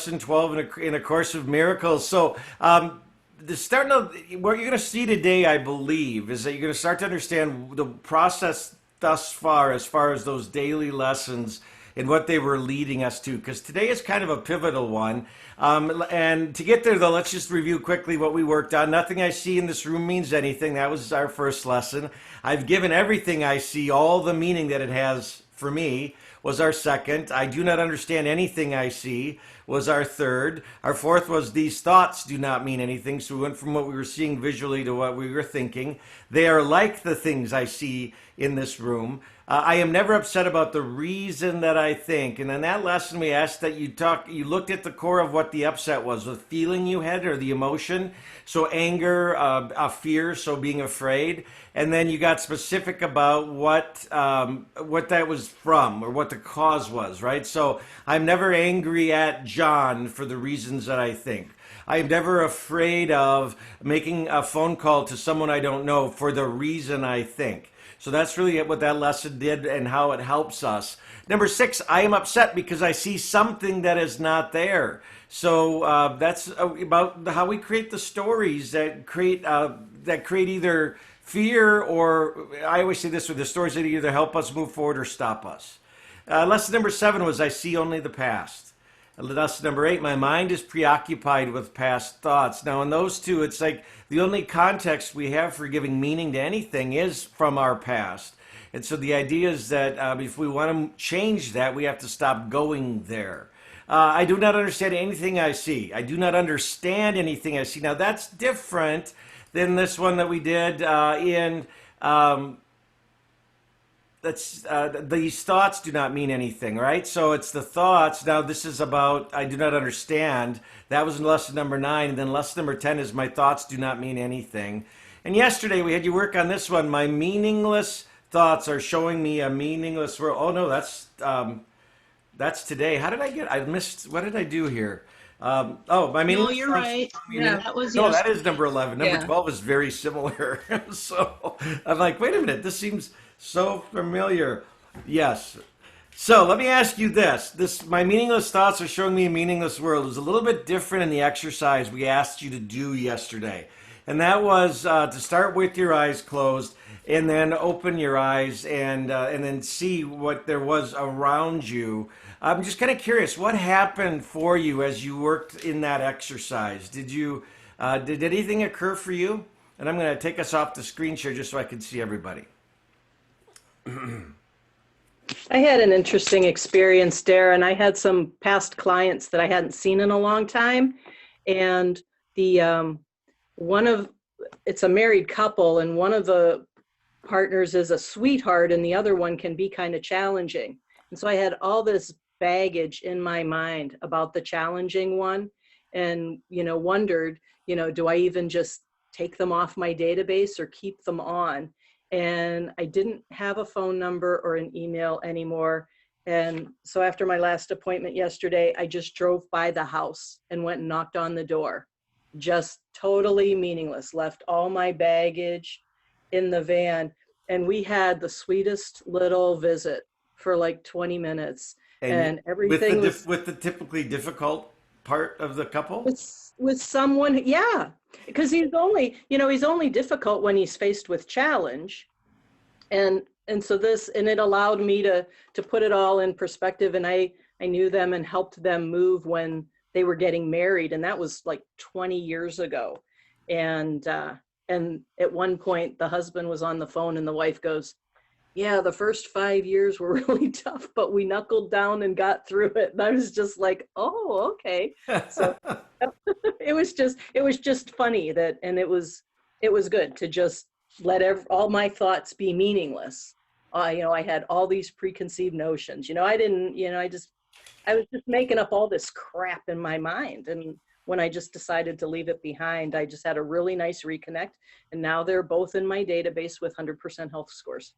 lesson 12 in a course of miracles. So, the starting of what you're going to see today, I believe, is that you're going to start to understand the process thus far as those daily lessons and what they were leading us to. Because today is kind of a pivotal one. And to get there, though, let's just review quickly what we worked on. Nothing I see in this room means anything. That was our first lesson. I've given everything I see all the meaning that it has for me, was our second. I do not understand anything I see was our third. Our fourth was these thoughts do not mean anything. So we went from what we were seeing visually to what we were thinking. They are like the things I see in this room. I am never upset about the reason that I think. And in that lesson, we asked that you looked at the core of what the upset was, the feeling you had or the emotion. So anger, fear, so being afraid. And then you got specific about what that was from or what the cause was, right? So I'm never angry at John for the reasons that I think. I'm never afraid of making a phone call to someone I don't know for the reason I think. So that's really what that lesson did and how it helps us. Number 6, I am upset because I see something that is not there. So that's about how we create the stories that create either fear or, I always say this with the stories that either help us move forward or stop us. Lesson number 7 was I see only the past. Lesson number 8, my mind is preoccupied with past thoughts. Now, in those two, it's like the only context we have for giving meaning to anything is from our past. And so the idea is that if we want to change that, we have to stop going there. I do not understand anything I see. I do not understand anything I see. Now, that's different than this one that we did in... these thoughts do not mean anything, right? So it's the thoughts. Now this is about I do not understand. That was in lesson number 9. And then lesson number 10 is my thoughts do not mean anything. And yesterday we had you work on this one. My meaningless thoughts are showing me a meaningless world. Oh no, that's today. How did I missed, what did I do here? My No, meaningless you're thoughts. right. Yeah, that was No, that yesterday. is number 11. Number Yeah. 12 is very similar. So I'm like, wait a minute, this seems so familiar. Yes. So let me ask you this. My meaningless thoughts are showing me a meaningless world. It was a little bit different in the exercise we asked you to do yesterday. And that was to start with your eyes closed and then open your eyes and then see what there was around you. I'm just kind of curious, what happened for you as you worked in that exercise? Did anything occur for you? And I'm going to take us off the screen share just so I can see everybody. I had an interesting experience, Darren. I had some past clients that I hadn't seen in a long time, and the it's a married couple, and one of the partners is a sweetheart, and the other one can be kind of challenging. And so I had all this baggage in my mind about the challenging one, and wondered, do I even just take them off my database or keep them on? And I didn't have a phone number or an email anymore. And so after my last appointment yesterday, I just drove by the house and went and knocked on the door. Just totally meaningless, left all my baggage in the van. And we had the sweetest little visit for like 20 minutes. And everything with the typically difficult part of the couple? with someone, yeah, because he's only difficult when he's faced with challenge, and so it allowed me to put it all in perspective, and I knew them and helped them move when they were getting married, and that was like 20 years ago, and at one point the husband was on the phone and the wife goes, yeah, the first 5 years were really tough, but we knuckled down and got through it. And I was just like, oh, okay. So it was just funny and it was good to just let all my thoughts be meaningless. I had all these preconceived notions. I was just making up all this crap in my mind. And when I just decided to leave it behind, I just had a really nice reconnect. And now they're both in my database with 100% health scores.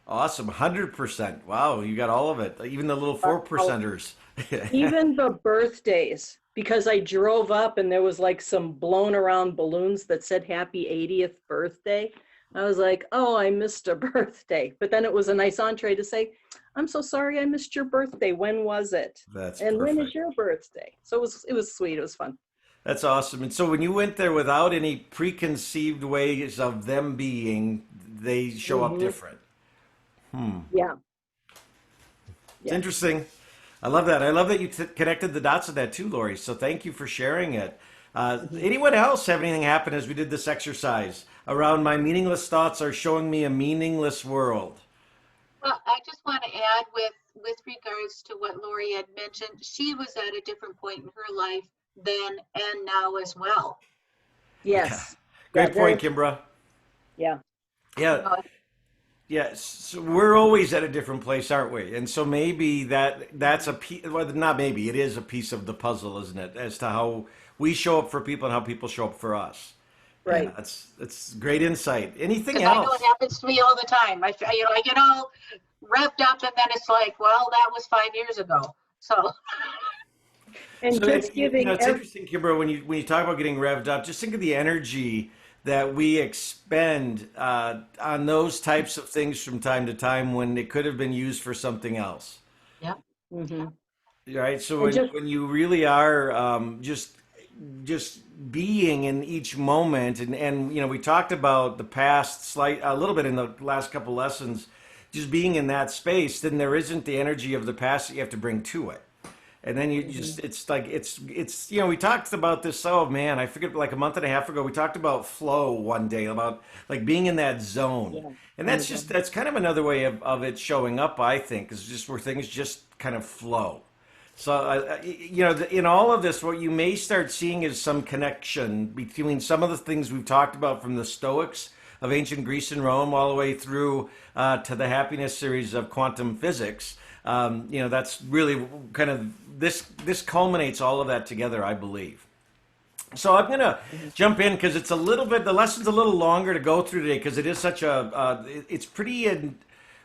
Awesome, 100%. Wow, you got all of it, even the little 4%ers. Even the birthdays, because I drove up and there was like some blown around balloons that said happy 80th birthday. I was like, oh, I missed a birthday. But then it was a nice entree to say, I'm so sorry I missed your birthday. When was it? That's And when is perfect. your birthday? So it was sweet. It was fun. That's awesome. And so when you went there without any preconceived ways of them being, they show up Hmm. different. Yeah. It's Yeah. interesting. I love that. I love that you connected the dots of that too, Lori. So thank you for sharing it. Hmm. Anyone else have anything happen as we did this exercise around my meaningless thoughts are showing me a meaningless world? Well, I just want to add with regards to what Lori had mentioned, she was at a different point in her life then and now as well. Yeah. Yes. Yeah. Great Very. point, Kimbra. Yeah. You Yeah. know, Yes, so we're always at a different place, aren't we? And so maybe that's a piece, well, not maybe, it is a piece of the puzzle, isn't it? As to how we show up for people and how people show up for us. Yeah, Right. that's great insight. Anything because I know it else? happens to me all the time. I get all revved up and then it's like, well, that was 5 years ago. So And So just giving it's interesting, Kimber, when you talk about getting revved up, just think of the energy that we expend on those types of things from time to time when it could have been used for something else. yeah, hmm Right. So and just when you really are just being in each moment, and we talked about the past slight a little bit in the last couple lessons, just being in that space, then there isn't the energy of the past that you have to bring to it. And then you mhm. just, it's like, we talked about this, oh man, I forget, like a month and a half ago, we talked about flow one day, about like being in that zone. Yeah. And In the zone. that's kind of another way of it showing up, I think, is just where things just kind of flow. So, in all of this, what you may start seeing is some connection between some of the things we've talked about from the Stoics of ancient Greece and Rome all the way through to the happiness series of quantum physics. That's really kind of this culminates all of that together, I believe. So I'm gonna Mhm. jump in because it's a little bit the lesson's a little longer to go through today because it is such a it's pretty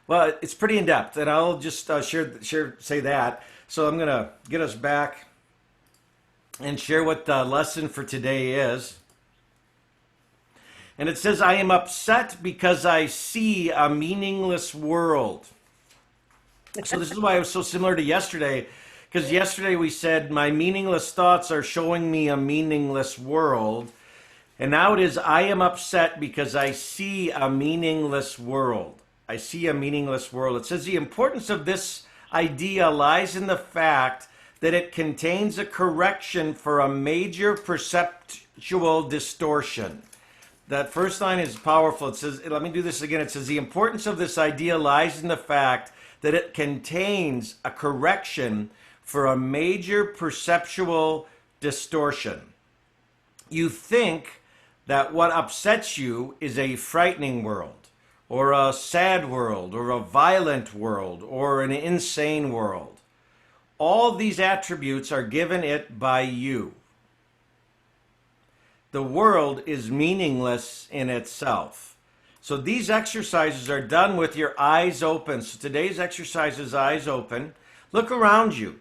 it's pretty in depth, and I'll just share say that. So I'm gonna get us back and share what the lesson for today is. And it says, I am upset because I see a meaningless world. So this is why it was so similar to yesterday, because yesterday we said my meaningless thoughts are showing me a meaningless world. And now it is, I am upset because I see a meaningless world. I see a meaningless world. It says the importance of this idea lies in the fact that it contains a correction for a major perceptual distortion. That first line is powerful. It says, let me do this again. It says, the importance of this idea lies in the fact that it contains a correction for a major perceptual distortion. You think that what upsets you is a frightening world, or a sad world, or a violent world, or an insane world. All these attributes are given it by you. The world is meaningless in itself. So these exercises are done with your eyes open. So today's exercise is eyes open. Look around you.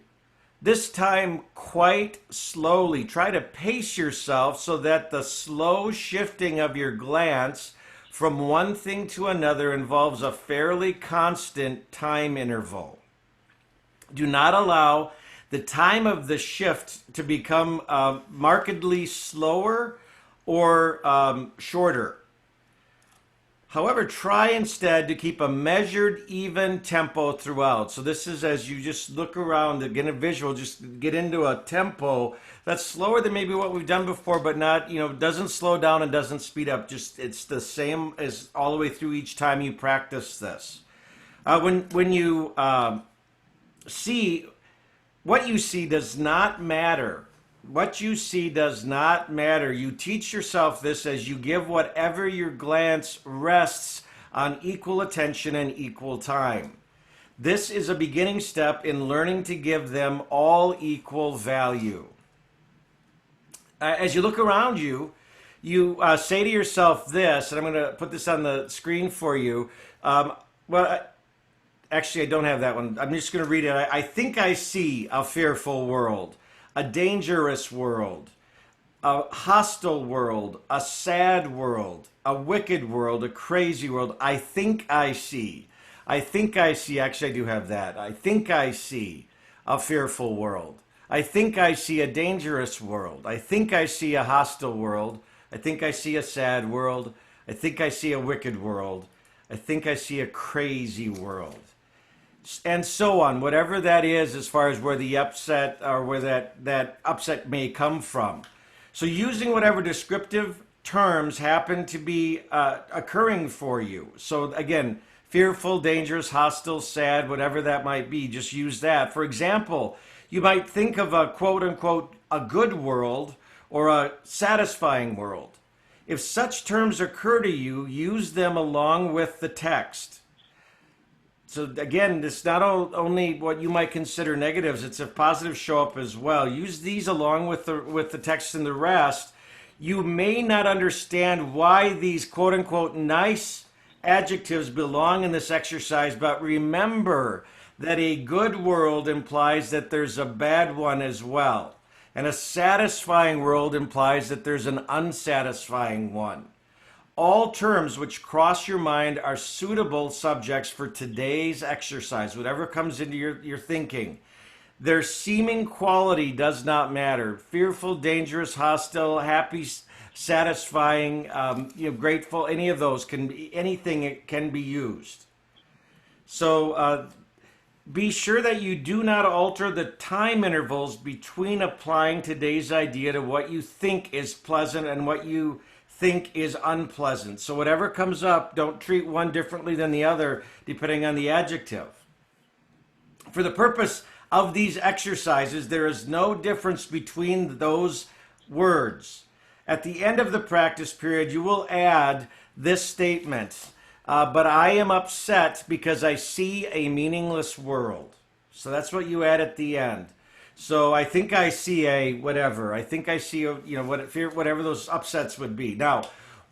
This time, quite slowly. Try to pace yourself so that the slow shifting of your glance from one thing to another involves a fairly constant time interval. Do not allow the time of the shift to become markedly slower or shorter. However, try instead to keep a measured, even tempo throughout. So this is as you just look around to get a visual, just get into a tempo that's slower than maybe what we've done before, but not, doesn't slow down and doesn't speed up. Just it's the same as all the way through each time you practice this. When you see what you see does not matter. What you see does not matter. You teach yourself this as you give whatever your glance rests on equal attention and equal time. This is a beginning step in learning to give them all equal value. As you look around you, you say to yourself this, and I'm going to put this on the screen for you. Well, actually, I don't have that one. I'm just going to read it. I think I see a fearful world, a dangerous world, a hostile world, a sad world, a wicked world, a crazy world. I think I see. I think I see. Actually, I do have that. I think I see a fearful world. I think I see a dangerous world. I think I see a hostile world. I think I see a sad world. I think I see a wicked world. I think I see a crazy world. And so on, whatever that is, as far as where the upset or where that upset may come from. So using whatever descriptive terms happen to be occurring for you. So again, fearful, dangerous, hostile, sad, whatever that might be, just use that. For example, you might think of a quote unquote a good world or a satisfying world. If such terms occur to you, use them along with the text. So again, it's not only what you might consider negatives, it's if positives show up as well. Use these along with the text and the rest. You may not understand why these quote unquote nice adjectives belong in this exercise, but remember that a good world implies that there's a bad one as well. And a satisfying world implies that there's an unsatisfying one. All terms which cross your mind are suitable subjects for today's exercise, whatever comes into your thinking. Their seeming quality does not matter. Fearful, dangerous, hostile, happy, satisfying, grateful, any of those can be, anything can be used. So be sure that you do not alter the time intervals between applying today's idea to what you think is pleasant and what you think is unpleasant. So whatever comes up, don't treat one differently than the other depending on the adjective. For the purpose of these exercises, there is no difference between those words. At the end of the practice period, you will add this statement, but I am upset because I see a meaningless world. So that's what you add at the end. So I think I see a whatever. I think I see a, whatever those upsets would be. Now,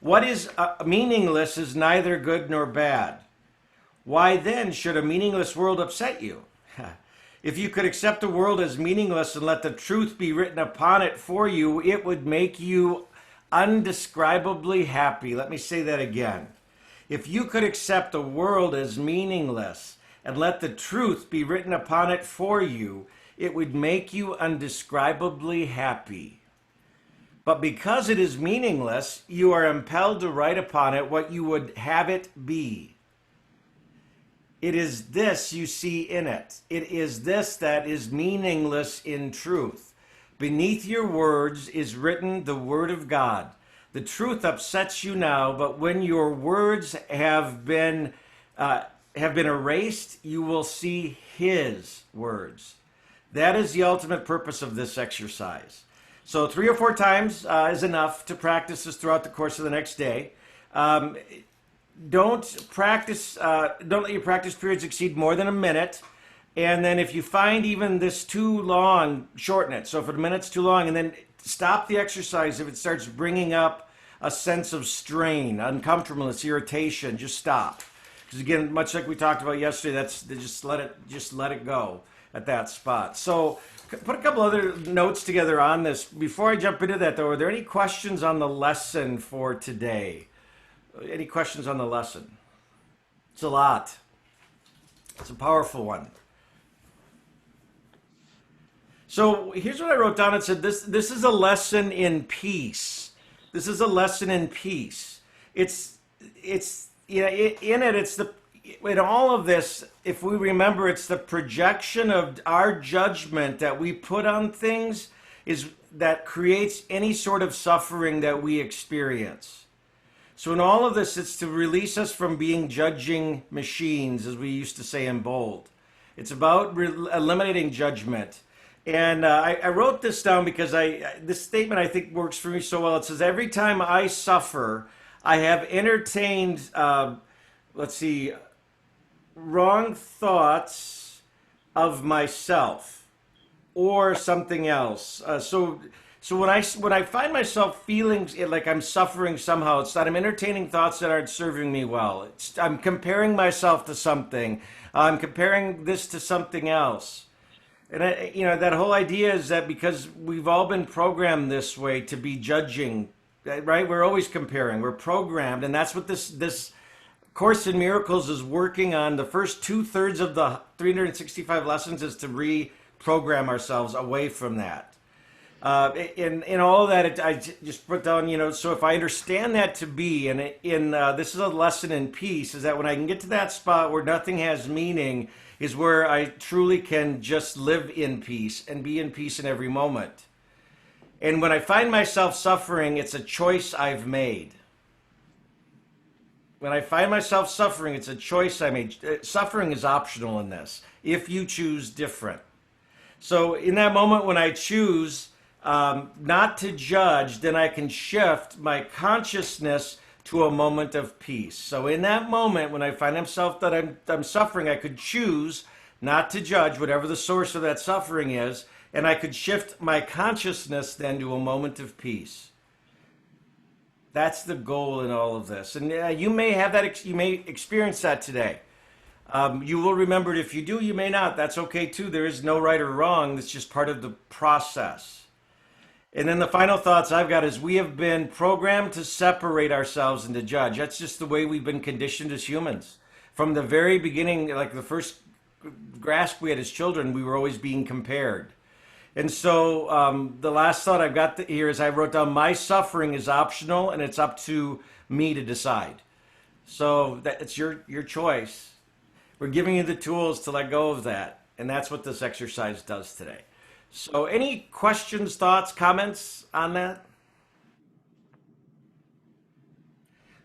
what is meaningless is neither good nor bad. Why then should a meaningless world upset you? If you could accept the world as meaningless and let the truth be written upon it for you, it would make you undescribably happy. Let me say that again. If you could accept the world as meaningless and let the truth be written upon it for you, it would make you undescribably happy. But because it is meaningless, you are impelled to write upon it what you would have it be. It is this you see in it. It is this that is meaningless in truth. Beneath your words is written the word of God. The truth upsets you now, but when your words have been erased, you will see His words. That is the ultimate purpose of this exercise. So 3 or 4 times is enough to practice this throughout the course of the next day. Don't let your practice periods exceed more than a minute. And then if you find even this too long, shorten it. So if a minute's too long, and then stop the exercise if it starts bringing up a sense of strain, uncomfortableness, irritation, just stop. Because again, much like we talked about yesterday, just let it go at that spot. So put a couple other notes together on this. Before I jump into that, though, are there any questions on the lesson for today? Any questions on the lesson? It's a lot. It's a powerful one. So here's what I wrote down. It said this is a lesson in peace. This is a lesson in peace. In all of this, if we remember, it's the projection of our judgment that we put on things that creates any sort of suffering that we experience. So in all of this, it's to release us from being judging machines, as we used to say in bold. It's about eliminating judgment. And I wrote this down because this statement I think works for me so well. It says, every time I suffer, I have entertained, wrong thoughts of myself or something else. So when I find myself feeling like I'm suffering somehow, it's that I'm entertaining thoughts that aren't serving me well. I'm comparing myself to something. I'm comparing this to something else. And that whole idea is that because we've all been programmed this way to be judging, right? We're always comparing. We're programmed, and that's what this Course in Miracles is working on. The first 2/3 of the 365 lessons is to reprogram ourselves away from that. In all of that, I just put down, so if I understand that to be, and this is a lesson in peace, is that when I can get to that spot where nothing has meaning, is where I truly can just live in peace and be in peace in every moment. And when I find myself suffering, it's a choice I've made. When I find myself suffering, it's a choice I made. Suffering is optional in this, if you choose different. So in that moment when I choose not to judge, then I can shift my consciousness to a moment of peace. So in that moment when I find myself that I'm suffering, I could choose not to judge whatever the source of that suffering is, and I could shift my consciousness then to a moment of peace. That's the goal in all of this. And you may have that, you may experience that today. You will remember it. If you do, you may not. That's okay too. There is no right or wrong. It's just part of the process. And then the final thoughts I've got is we have been programmed to separate ourselves and to judge. That's just the way we've been conditioned as humans. From the very beginning, like the first grasp we had as children, we were always being compared. And so the last thought I've got here is I wrote down, my suffering is optional and it's up to me to decide. So it's your choice. We're giving you the tools to let go of that. And that's what this exercise does today. So any questions, thoughts, comments on that?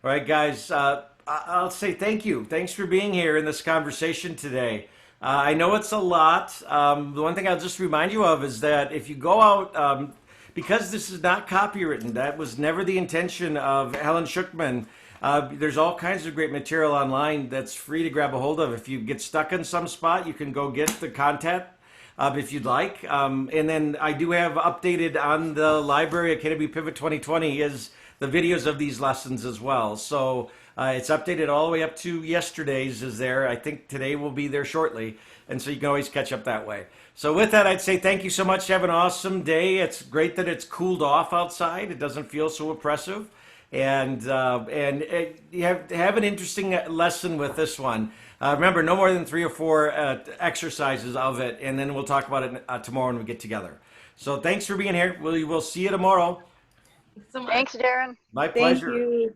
All right, guys, I'll say thank you. Thanks for being here in this conversation today. I know it's a lot. The one thing I'll just remind you of is that if you go out, because this is not copywritten, that was never the intention of Helen Schuckman. There's all kinds of great material online that's free to grab a hold of. If you get stuck in some spot, you can go get the content if you'd like. And then I do have updated on the Library Academy Pivot 2020 is the videos of these lessons as well. So it's updated all the way up to yesterday's is there. I think today will be there shortly. And so you can always catch up that way. So with that, I'd say thank you so much. Have an awesome day. It's great that it's cooled off outside. It doesn't feel so oppressive. And you have an interesting lesson with this one. Remember, no more than 3 or 4 exercises of it. And then we'll talk about it tomorrow when we get together. So thanks for being here. We will see you tomorrow. Thanks, Darren. My pleasure. Thank you.